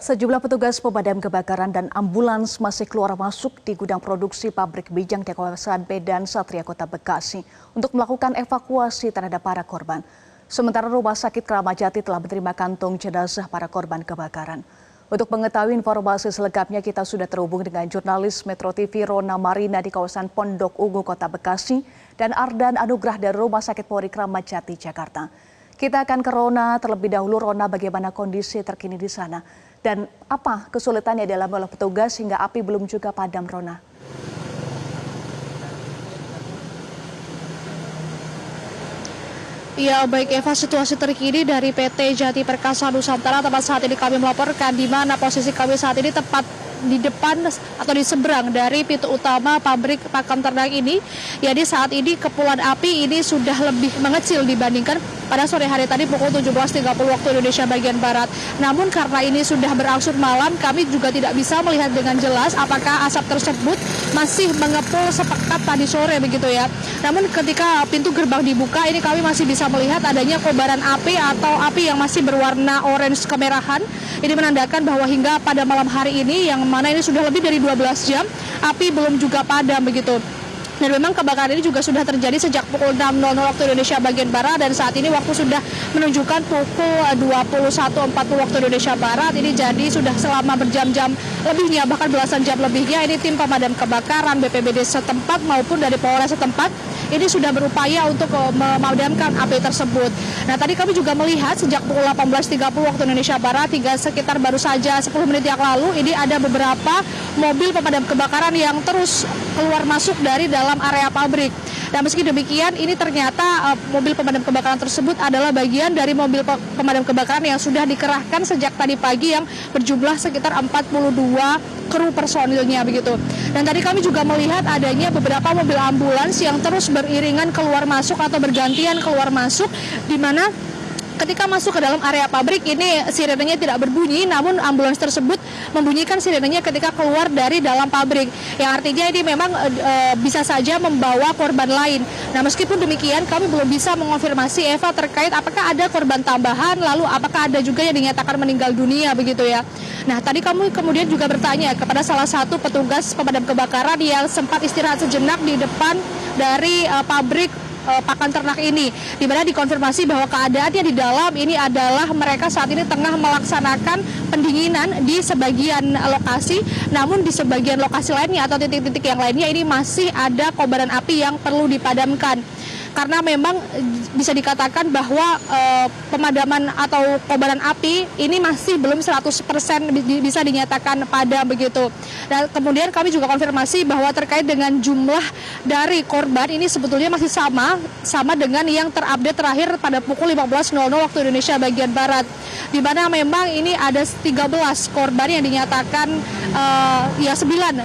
Sejumlah petugas pemadam kebakaran dan ambulans masih keluar masuk di gudang produksi pabrik Bijang di kawasan Medan Satria Kota Bekasi untuk melakukan evakuasi terhadap para korban. Sementara Rumah Sakit Kramat Jati telah menerima kantung jenazah para korban kebakaran. Untuk mengetahui informasi selengkapnya kita sudah terhubung dengan jurnalis Metro TV Rona Marina di kawasan Pondok Ungu Kota Bekasi dan Ardan Anugrah dari Rumah Sakit Polri Kramat Jati Jakarta. Kita akan ke Rona terlebih dahulu. Rona, bagaimana kondisi terkini di sana? Dan apa kesulitannya dalam olah petugas hingga api belum juga padam, Rona? Ya, baik Eva, situasi terkini dari PT Jati Perkasa Nusantara tempat saat ini kami melaporkan, di mana posisi kami saat ini tepat di depan atau di seberang dari pintu utama pabrik pakan ternak ini. Jadi saat ini kepulan api ini sudah lebih mengecil dibandingkan pada sore hari tadi pukul 17.30 waktu Indonesia bagian Barat. Namun karena ini sudah berangsur malam, kami juga tidak bisa melihat dengan jelas apakah asap tersebut masih mengepul sepekat tadi sore begitu ya. Namun ketika pintu gerbang dibuka ini kami masih bisa melihat adanya kobaran api atau api yang masih berwarna orange kemerahan. Ini menandakan bahwa hingga pada malam hari ini yang mana ini sudah lebih dari 12 jam api belum juga padam begitu. Dan memang kebakaran ini juga sudah terjadi sejak pukul 6.00 waktu Indonesia bagian Barat, dan saat ini waktu sudah menunjukkan pukul 21.40 waktu Indonesia Barat. Ini jadi sudah selama berjam-jam lebihnya, bahkan belasan jam lebihnya, ini tim pemadam kebakaran BPBD setempat maupun dari Polres setempat ini sudah berupaya untuk memadamkan api tersebut. Nah, tadi kami juga melihat sejak pukul 18.30 waktu Indonesia Barat hingga sekitar baru saja 10 menit yang lalu, ini ada beberapa mobil pemadam kebakaran yang terus keluar masuk dari dalam area pabrik. Dan meski demikian, ini ternyata mobil pemadam kebakaran tersebut adalah bagian dari mobil pemadam kebakaran yang sudah dikerahkan sejak tadi pagi yang berjumlah sekitar 42 kru personilnya begitu. Dan tadi kami juga melihat adanya beberapa mobil ambulans yang terus beriringan keluar masuk atau bergantian keluar masuk, di mana ketika masuk ke dalam area pabrik ini sirenenya tidak berbunyi, namun ambulans tersebut membunyikan sirenenya ketika keluar dari dalam pabrik. Yang artinya ini memang bisa saja membawa korban lain. Nah, meskipun demikian kami belum bisa mengonfirmasi Eva terkait apakah ada korban tambahan, lalu apakah ada juga yang dinyatakan meninggal dunia begitu ya. Nah, tadi kami kemudian juga bertanya kepada salah satu petugas pemadam kebakaran yang sempat istirahat sejenak di depan dari pabrik pakan ternak ini, di mana dikonfirmasi bahwa keadaannya di dalam ini adalah mereka saat ini tengah melaksanakan pendinginan di sebagian lokasi, namun di sebagian lokasi lainnya atau titik-titik yang lainnya ini masih ada kobaran api yang perlu dipadamkan. Karena memang bisa dikatakan bahwa pemadaman atau kobaran api ini masih belum 100% bisa dinyatakan padam begitu. Dan kemudian kami juga konfirmasi bahwa terkait dengan jumlah dari korban ini sebetulnya masih sama dengan yang terupdate terakhir pada pukul 15.00 waktu Indonesia bagian Barat, di mana memang ini ada 13 korban yang dinyatakan 9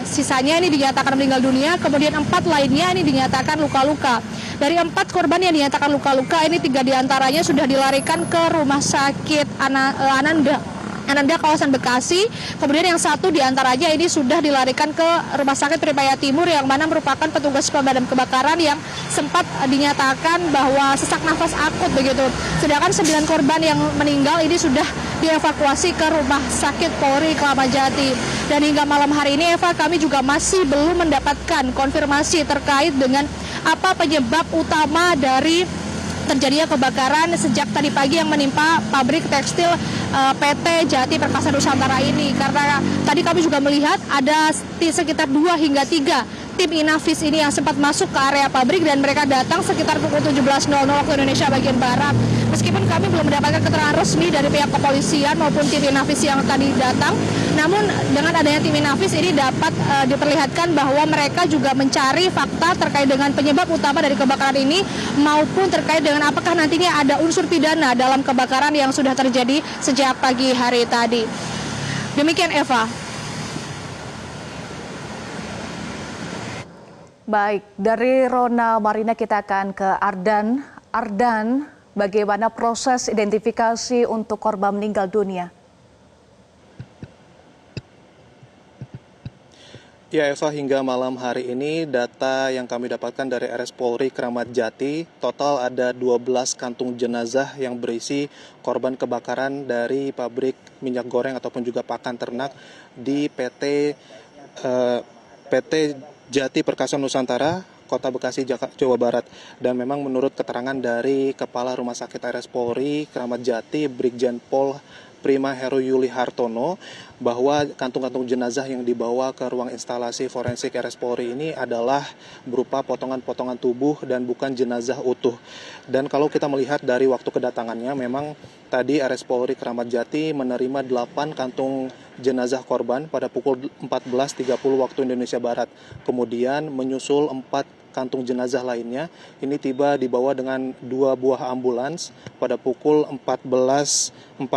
sisanya ini dinyatakan meninggal dunia, kemudian 4 lainnya ini dinyatakan luka-luka. Dari 4 korban yang dinyatakan luka-luka ini 3 diantaranya sudah dilarikan ke Rumah Sakit Ananda kawasan Bekasi, kemudian yang 1 diantaranya ini sudah dilarikan ke Rumah Sakit Pripaya Timur yang mana merupakan petugas pemadam kebakaran yang sempat dinyatakan bahwa sesak nafas akut begitu. Sedangkan 9 korban yang meninggal ini sudah dievakuasi ke Rumah Sakit Polri Kramat Jati. Dan hingga malam hari ini Eva, kami juga masih belum mendapatkan konfirmasi terkait dengan apa penyebab utama dari terjadinya kebakaran sejak tadi pagi yang menimpa pabrik tekstil PT Jati Perkasa Nusantara ini. Karena tadi kami juga melihat ada sekitar 2 hingga 3 tim Inavis ini yang sempat masuk ke area pabrik dan mereka datang sekitar pukul 17.00 waktu Indonesia bagian Barat. Meskipun kami belum mendapatkan keterangan resmi dari pihak kepolisian maupun tim Inavis yang tadi datang, namun dengan adanya tim Inavis ini dapat diperlihatkan bahwa mereka juga mencari fakta terkait dengan penyebab utama dari kebakaran ini maupun terkait dengan apakah nantinya ada unsur pidana dalam kebakaran yang sudah terjadi sejak pagi hari tadi. Demikian Eva. Baik, dari Rona Marina kita akan ke Ardan. Ardan, bagaimana proses identifikasi untuk korban meninggal dunia? Ya Eva, hingga malam hari ini data yang kami dapatkan dari RS Polri Kramat Jati, total ada 12 kantung jenazah yang berisi korban kebakaran dari pabrik minyak goreng ataupun juga pakan ternak di PT Jati Perkasa Nusantara, Kota Bekasi, Jawa Barat. Dan memang menurut keterangan dari Kepala Rumah Sakit RS Polri Kramat Jati, Brigjen Pol Prima Heru Yuli Hartono, bahwa kantung-kantung jenazah yang dibawa ke ruang instalasi forensik RS Polri ini adalah berupa potongan-potongan tubuh dan bukan jenazah utuh. Dan kalau kita melihat dari waktu kedatangannya, memang tadi RS Polri Kramat Jati menerima 8 kantung jenazah korban pada pukul 14.30 waktu Indonesia Barat. Kemudian menyusul 4 kantung jenazah lainnya, ini tiba dibawa dengan 2 buah ambulans pada pukul 14.45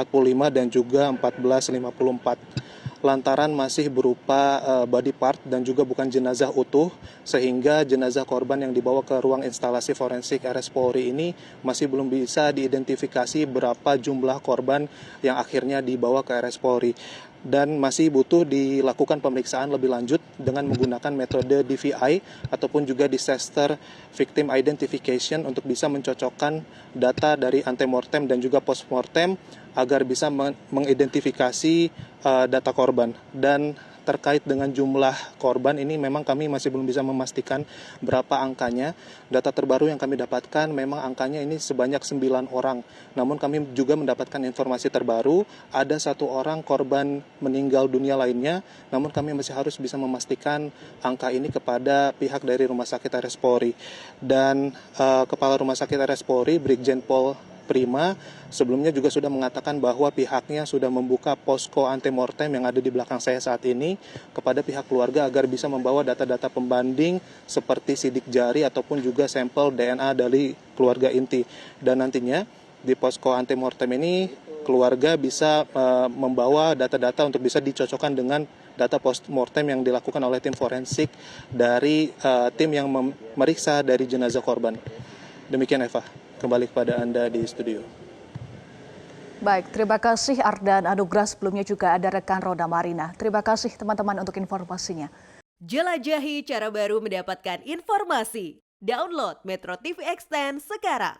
dan juga 14.54. Lantaran masih berupa body part dan juga bukan jenazah utuh, sehingga jenazah korban yang dibawa ke ruang instalasi forensik RS Polri ini masih belum bisa diidentifikasi berapa jumlah korban yang akhirnya dibawa ke RS Polri. Dan masih butuh dilakukan pemeriksaan lebih lanjut dengan menggunakan metode DVI ataupun juga Disaster Victim Identification untuk bisa mencocokkan data dari antemortem dan juga postmortem agar bisa mengidentifikasi data korban. Dan terkait dengan jumlah korban ini memang kami masih belum bisa memastikan berapa angkanya. Data terbaru yang kami dapatkan memang angkanya ini sebanyak 9 orang. Namun kami juga mendapatkan informasi terbaru, ada 1 orang korban meninggal dunia lainnya. Namun kami masih harus bisa memastikan angka ini kepada pihak dari Rumah Sakit RS Polri. Dan Kepala Rumah Sakit RS Polri, Brigjen Pol Prima, sebelumnya juga sudah mengatakan bahwa pihaknya sudah membuka posko antemortem yang ada di belakang saya saat ini kepada pihak keluarga agar bisa membawa data-data pembanding seperti sidik jari ataupun juga sampel DNA dari keluarga inti. Dan nantinya di posko antemortem ini keluarga bisa membawa data-data untuk bisa dicocokkan dengan data postmortem yang dilakukan oleh tim forensik dari tim yang memeriksa dari jenazah korban. Demikian Eva. Kembali kepada Anda di studio. Baik, terima kasih Ardan Anugrah. Sebelumnya juga ada rekan Roda Marina. Terima kasih teman-teman untuk informasinya. Jelajahi cara baru mendapatkan informasi. Download Metro TV Extend sekarang.